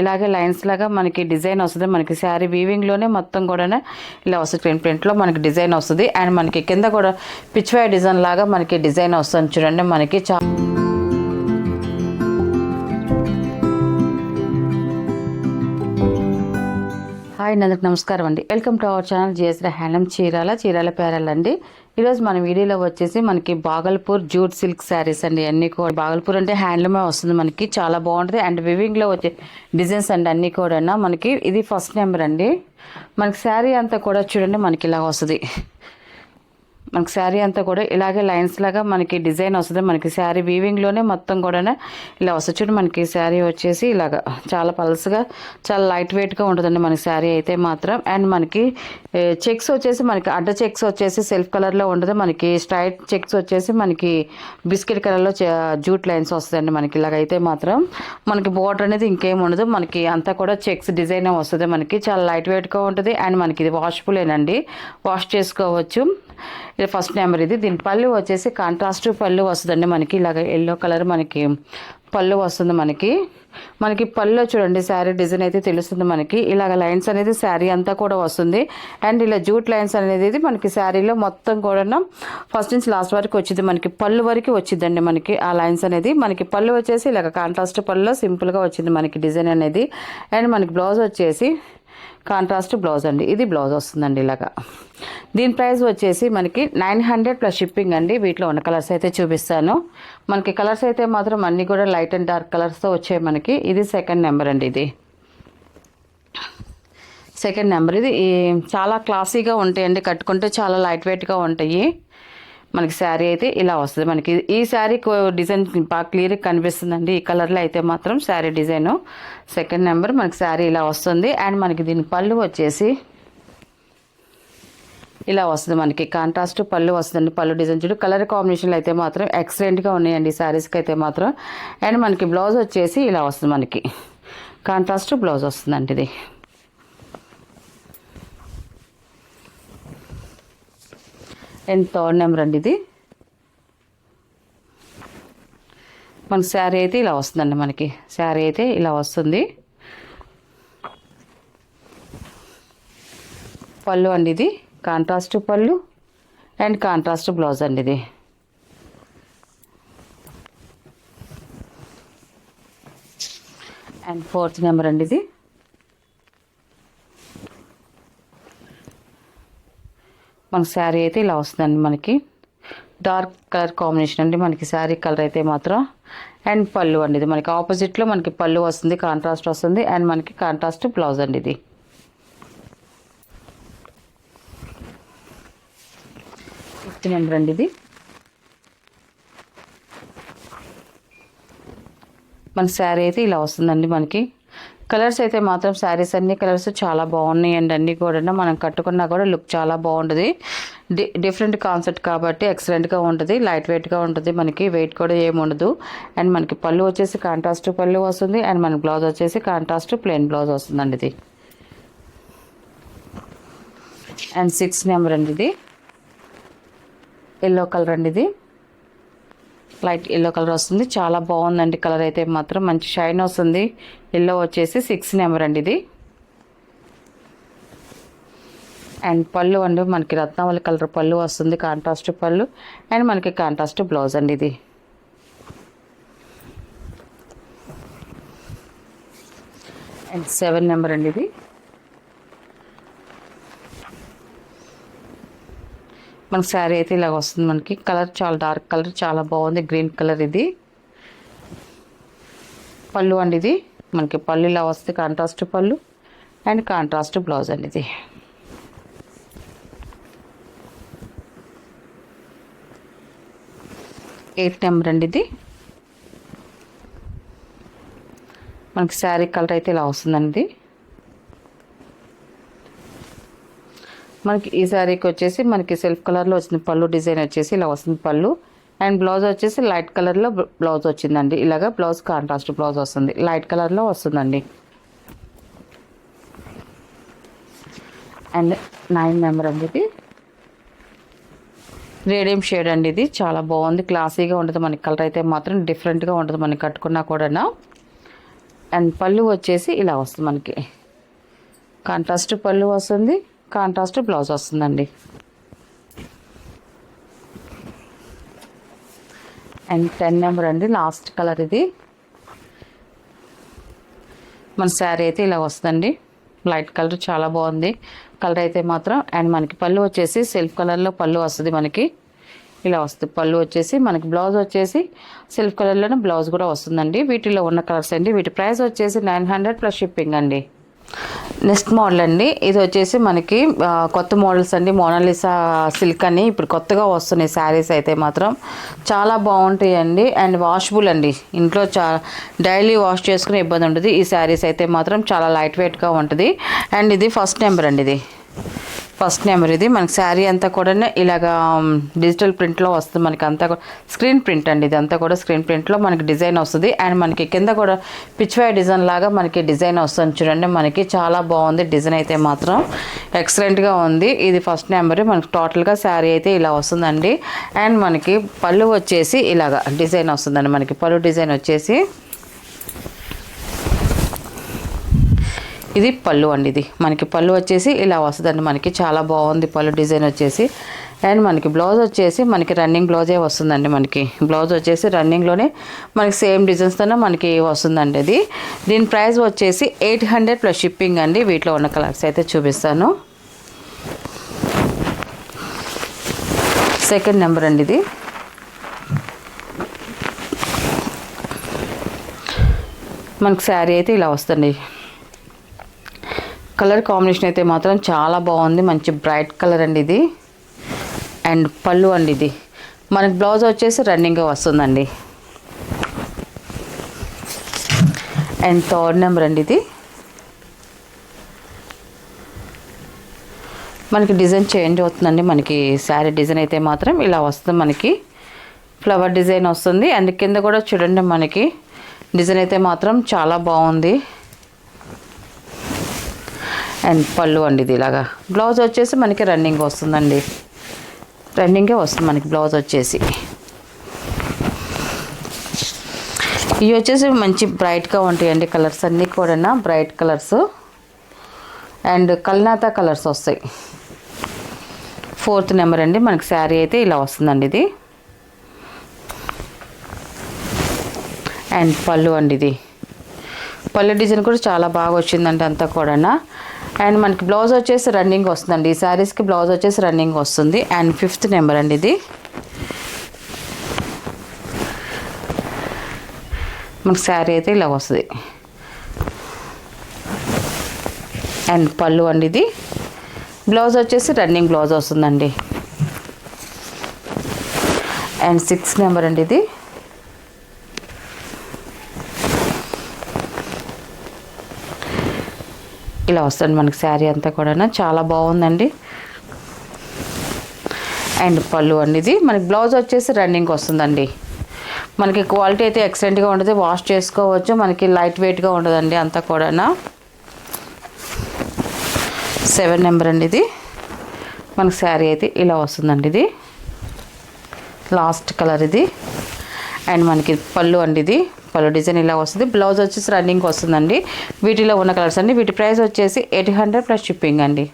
ఇలాగే లైన్స్ లాగా మనకి డిజైన్ వస్తుంది. మనకి శారీ వీవింగ్లోనే మొత్తం కూడా ఇలా వస్తుంది. ప్రింట్లో మనకి డిజైన్ వస్తుంది. అండ్ మనకి కింద కూడా పిచ్వాయ్ డిజైన్ లాగా మనకి డిజైన్ వస్తుంది చూడండి. మనకి హాయ్ అందరికి నమస్కారం అండి. Welcome to our channel GSR handloom Chirala pearl అండి. ఈరోజు మన వీడియోలో వచ్చేసి మనకి బాగల్పూర్ జూట్ సిల్క్ శారీస్ అండి. అన్ని కూడా బాగల్పూర్ అంటే హ్యాండ్లూమే వస్తుంది. మనకి చాలా బాగుంటుంది. అండ్ వివింగ్లో వచ్చే డిజైన్స్ అండి అన్నీ కూడా మనకి ఇది ఫస్ట్ నెంబర్ అండి. మనకి శారీ అంతా కూడా చూడండి మనకి ఇలా వస్తుంది. మనకి శారీ అంతా కూడా ఇలాగే లైన్స్ లాగా మనకి డిజైన్ వస్తుంది. మనకి శారీ వీవింగ్లోనే మొత్తం కూడా ఇలా వస్తుంది చూడండి. మనకి శారీ వచ్చేసి ఇలాగా చాలా పల్స్గా చాలా లైట్ వెయిట్గా ఉంటుందండి మనకి శారీ అయితే మాత్రం. అండ్ మనకి చెక్స్ వచ్చేసి మనకి అడ్డ చెక్స్ వచ్చేసి సెల్ఫ్ కలర్లో ఉంటుంది. మనకి స్ట్రైట్ చెక్స్ వచ్చేసి మనకి బిస్కెట్ కలర్లో జూట్ లైన్స్ వస్తుందండి మనకి ఇలాగైతే మాత్రం. మనకి బోర్డర్ అనేది ఇంకేం ఉండదు. మనకి అంతా కూడా చెక్స్ డిజైన్ వస్తుంది. మనకి చాలా లైట్ వెయిట్గా ఉంటుంది. అండ్ మనకి ఇది వాషబులేనండి, వాష్ చేసుకోవచ్చు. ఇది ఫస్ట్ నెంబర్. ఇది దీని పళ్ళు వచ్చేసి కాంట్రాస్ట్ పళ్ళు వస్తుందండి మనకి. ఇలాగ ఎల్లో కలర్ మనకి పళ్ళు వస్తుంది. మనకి పళ్ళు చూడండి శారీ డిజైన్ అయితే తెలుస్తుంది మనకి. ఇలాగ లైన్స్ అనేది శారీ అంతా కూడా వస్తుంది. అండ్ ఇలా జూట్ లైన్స్ అనేది మనకి శారీలో మొత్తం కూడా ఫస్ట్ నుంచి లాస్ట్ వరకు వచ్చింది. మనకి పళ్ళు వరకు వచ్చిందండి మనకి ఆ లైన్స్ అనేది. మనకి పళ్ళు వచ్చేసి ఇలాగ కాంట్రాస్ట్ పళ్ళులో సింపుల్గా వచ్చింది మనకి డిజైన్ అనేది. అండ్ మనకి బ్లౌజ్ వచ్చేసి కాంట్రాస్ట్ బ్లౌజ్ అండి. ఇది బ్లౌజ్ వస్తుందండి ఇలాగా. దీని ప్రైస్ వచ్చేసి మనకి 900 ప్లస్ షిప్పింగ్ అండి. వీటిలో ఉన్న కలర్స్ అయితే చూపిస్తాను. మనకి కలర్స్ అయితే మాత్రం అన్నీ కూడా లైట్ అండ్ డార్క్ కలర్స్తో వచ్చాయి మనకి. ఇది సెకండ్ నెంబర్ అండి. ఇది సెకండ్ నెంబర్. ఇది చాలా క్లాసీగా ఉంటాయండి, కట్టుకుంటే చాలా లైట్ వెయిట్గా ఉంటాయి. మనకి శారీ అయితే ఇలా వస్తుంది. మనకి ఈ శారీ డిజైన్ బాగా క్లియర్గా కనిపిస్తుందండి ఈ కలర్లో అయితే మాత్రం శారీ డిజైను. సెకండ్ నెంబర్ మనకి శారీ ఇలా వస్తుంది. అండ్ మనకి దీని పళ్ళు వచ్చేసి ఇలా వస్తుంది. మనకి కాంట్రాస్ట్ పళ్ళు వస్తుందండి. పళ్ళు డిజైన్ చూడు కలర్ కాంబినేషన్లు అయితే మాత్రం ఎక్సలెంట్గా ఉన్నాయండి శారీస్కి అయితే మాత్రం. అండ్ మనకి బ్లౌజ్ వచ్చేసి ఇలా వస్తుంది. మనకి కాంట్రాస్ట్ బ్లౌజ్ వస్తుందండి. ఇది అండ్ థర్డ్ నెంబర్ అండి. ఇది మన శారీ అయితే ఇలా వస్తుందండి. మనకి శారీ అయితే ఇలా వస్తుంది. పళ్ళు అండి. ఇది కాంట్రాస్ట్ పళ్ళు అండ్ కాంట్రాస్ట్ బ్లౌజ్ అండి. ఇది అండ్ ఫోర్త్ నెంబర్ అండి. ఇది మన శారీ అయితే ఇలా వస్తుందండి. మనకి డార్క్ కలర్ కాంబినేషన్ అండి మనకి శారీ కలర్ అయితే మాత్రం. అండ్ పళ్ళు అండి. ఇది మనకి ఆపోజిట్లో మనకి పళ్ళు వస్తుంది, కాంట్రాస్ట్ వస్తుంది. అండ్ మనకి కాంట్రాస్ట్ బ్లౌజ్ అండి. ఇది ఫిఫ్త్ నెంబర్ అండి. ఇది మన శారీ అయితే ఇలా వస్తుందండి. మనకి కలర్స్ అయితే మాత్రం శారీస్ అన్ని కలర్స్ చాలా బాగున్నాయండి. అన్నీ కూడా మనం కట్టుకున్నా కూడా లుక్ చాలా బాగుంటుంది. డిఫరెంట్ కాన్సెప్ట్ కాబట్టి ఎక్సలెంట్గా ఉంటుంది, లైట్ వెయిట్గా ఉంటుంది. మనకి వెయిట్ కూడా ఏమి ఉండదు. అండ్ మనకి పళ్ళు వచ్చేసి కాంట్రాస్ట్ పళ్ళు వస్తుంది. అండ్ మన బ్లౌజ్ వచ్చేసి కాంట్రాస్ట్ ప్లెయిన్ బ్లౌజ్ వస్తుందండి. ఇది అండ్ 6th నెంబర్ అండి. ఇది ఎల్లో కలర్ అండి. ఇది లైట్ ఎల్లో కలర్ వస్తుంది. చాలా బాగుందండి కలర్ అయితే మాత్రం. మంచి షైన్ వస్తుంది. ఎల్లో వచ్చేసి 6th నెంబర్ అండి. ఇది అండ్ పళ్ళు అండి మనకి రత్నావళి కలర్ పళ్ళు వస్తుంది, కాంట్రాస్ట్ పళ్ళు. అండ్ మనకి కాంట్రాస్ట్ బ్లౌజ్ అండి. ఇది అండ్ 7 నెంబర్ అండి. ఇది మనకి శారీ అయితే ఇలాగ వస్తుంది. మనకి కలర్ చాలా డార్క్ కలర్, చాలా బాగుంది, గ్రీన్ కలర్. ఇది పళ్ళు అండి. ఇది మనకి పళ్ళు ఇలా వస్తుంది, కాంట్రాస్ట్ పళ్ళు అండ్ కాంట్రాస్ట్ బ్లౌజ్ అండి. ఇది 8th నెంబర్ అండి. ఇది మనకి శారీ కలర్ అయితే ఇలా వస్తుందండి. మనకి ఈ శారీకి వచ్చేసి మనకి సెల్ఫ్ కలర్లో వచ్చింది. పళ్ళు డిజైన్ వచ్చేసి ఇలా వస్తుంది పళ్ళు. అండ్ బ్లౌజ్ వచ్చేసి లైట్ కలర్లో బ్లౌజ్ వచ్చిందండి. ఇలాగ బ్లౌజ్ కాంట్రాస్ట్ బ్లౌజ్ వస్తుంది, లైట్ కలర్లో వస్తుందండి. అండ్ 9 నెంబర్ అండి. ఇది రేడియం షేడ్ అండి. ఇది చాలా బాగుంది, క్లాసీగా ఉంటుంది. మనకి కలర్ అయితే మాత్రం డిఫరెంట్గా ఉంటుంది మనకి కట్టుకున్నా కూడా. అండ్ పళ్ళు వచ్చేసి ఇలా వస్తుంది మనకి. కాంట్రాస్ట్ పళ్ళు వస్తుంది, కాంట్రాస్ట్ బ్లౌజ్ వస్తుందండి. అండ్ 10 నెంబర్ అండి, లాస్ట్ కలర్ ఇది. మన శారీ అయితే ఇలా వస్తుందండి. లైట్ కలర్ చాలా బాగుంది కలర్ అయితే మాత్రం. అండ్ మనకి పళ్ళు వచ్చేసి సెల్ఫ్ కలర్లో పళ్ళు వస్తుంది మనకి. ఇలా వస్తుంది పళ్ళు వచ్చేసి. మనకి బ్లౌజ్ వచ్చేసి సెల్ఫ్ కలర్లోనే బ్లౌజ్ కూడా వస్తుందండి. వీటిలో ఉన్న కలర్స్ అండి. వీటి ప్రైస్ వచ్చేసి 900 ప్లస్ షిప్పింగ్ అండి. నెక్స్ట్ మోడల్ అండి, ఇది వచ్చేసి మనకి కొత్త మోడల్స్ అండి. మోనాలిసా సిల్క్ అని ఇప్పుడు కొత్తగా వస్తున్నాయి శారీస్ అయితే మాత్రం చాలా బాగుంటాయండి. అండ్ వాషబుల్ అండి, ఇంట్లో డైలీ వాష్ చేసుకునే ఇబ్బంది ఉంటుంది. ఈ శారీస్ అయితే మాత్రం చాలా లైట్ వెయిట్గా ఉంటుంది. అండ్ ఇది ఫస్ట్ నెంబర్ అండి, ఇది ఫస్ట్ నెంబర్. ఇది మనకి శారీ అంతా కూడా ఇలాగా డిజిటల్ ప్రింట్లో వస్తుంది మనకి. అంతా కూడా స్క్రీన్ ప్రింట్ అండి, ఇది అంతా కూడా స్క్రీన్ ప్రింట్లో మనకి డిజైన్ వస్తుంది. అండ్ మనకి కింద కూడా పిచ్వాయ్ డిజైన్ లాగా మనకి డిజైన్ వస్తుంది చూడండి. మనకి చాలా బాగుంది డిజైన్ అయితే మాత్రం, ఎక్సలెంట్గా ఉంది. ఇది ఫస్ట్ నెంబర్. మనకి టోటల్గా శారీ అయితే ఇలా వస్తుందండి. అండ్ మనకి పళ్ళు వచ్చేసి ఇలాగా డిజైన్ వస్తుందండి. మనకి పళ్ళు డిజైన్ వచ్చేసి ఇది పళ్ళు అండి. ఇది మనకి పళ్ళు వచ్చేసి ఇలా వస్తుందండి. మనకి చాలా బాగుంది పళ్ళు డిజైన్ వచ్చేసి. అండ్ మనకి బ్లౌజ్ వచ్చేసి మనకి రన్నింగ్ బ్లౌజే వస్తుందండి. మనకి బ్లౌజ్ వచ్చేసి రన్నింగ్లోనే మనకి సేమ్ డిజైన్స్తోనే మనకి వస్తుందండి. అది దీని ప్రైస్ వచ్చేసి 800 ప్లస్ షిప్పింగ్ అండి. వీటిలో ఉన్న కలర్స్ అయితే చూపిస్తాను. సెకండ్ నెంబర్ అండి, ఇది మనకి శారీ అయితే ఇలా వస్తుంది. కలర్ కాంబినేషన్ అయితే మాత్రం చాలా బాగుంది, మంచి బ్రైట్ కలర్ అండి ఇది. అండ్ పళ్ళు అండి, ఇది మనకి బ్లౌజ్ వచ్చేసి రన్నింగ్గా వస్తుందండి. అండ్ థర్డ్ నెంబర్ అండి, ఇది మనకి డిజైన్ చేంజ్ అవుతుందండి. మనకి శారీ డిజైన్ అయితే మాత్రం ఇలా వస్తుంది. మనకి ఫ్లవర్ డిజైన్ వస్తుంది. అండ్ కింద కూడా చూడండి మనకి డిజైన్ అయితే మాత్రం చాలా బాగుంది. అండ్ పళ్ళు అండి, ఇది ఇలాగా. బ్లౌజ్ వచ్చేసి మనకి రన్నింగ్ వస్తుందండి, రన్నింగే వస్తుంది మనకి బ్లౌజ్ వచ్చేసి. ఇవి వచ్చేసి మంచి బ్రైట్గా ఉంటాయండి కలర్స్ అన్నీ కూడా, బ్రైట్ కలర్స్. అండ్ కల్నాతా కలర్స్ వస్తాయి. ఫోర్త్ నెంబర్ అండి, మనకి శారీ అయితే ఇలా వస్తుందండి ఇది. అండ్ పళ్ళు అండి, ఇది పళ్ళు డిజైన్ కూడా చాలా బాగా వచ్చిందండి అంతా కూడా. అండ్ మనకి బ్లౌజ్ వచ్చేసి రన్నింగ్ వస్తుందండి. ఈ శారీస్కి బ్లౌజ్ వచ్చేసి రన్నింగ్ వస్తుంది. అండ్ ఫిఫ్త్ నెంబర్ అండి, ఇది మనకి శారీ అయితే ఇలా వస్తుంది. అండ్ పళ్ళు అండి, ఇది బ్లౌజ్ వచ్చేసి రన్నింగ్ బ్లౌజ్ వస్తుందండి. అండ్ 6th నెంబర్ అండి, ఇది ఇలా వస్తుంది మనకి శారీ అంతా కూడా, చాలా బాగుందండి. అండ్ పళ్ళు అండి, ఇది మనకి బ్లౌజ్ వచ్చేసి రన్నింగ్ వస్తుందండి. మనకి క్వాలిటీ అయితే ఎక్సలెంట్గా ఉంటుంది, వాష్ చేసుకోవచ్చు. మనకి లైట్ వెయిట్గా ఉండదండి అంతా కూడా. 7 నెంబర్ అండి, ఇది మనకి శారీ అయితే ఇలా వస్తుందండి. ఇది లాస్ట్ కలర్ ఇది. అండ్ మనకి పళ్ళు అండి, ఇది పళ్ళు డిజైన్ ఇలా వస్తుంది. బ్లౌజ్ వచ్చేసి రన్నింగ్ వస్తుందండి. వీటిలో ఉన్న కలర్స్ అండి. వీటి ప్రైస్ వచ్చేసి 800 ప్లస్ షిప్పింగ్ అండి.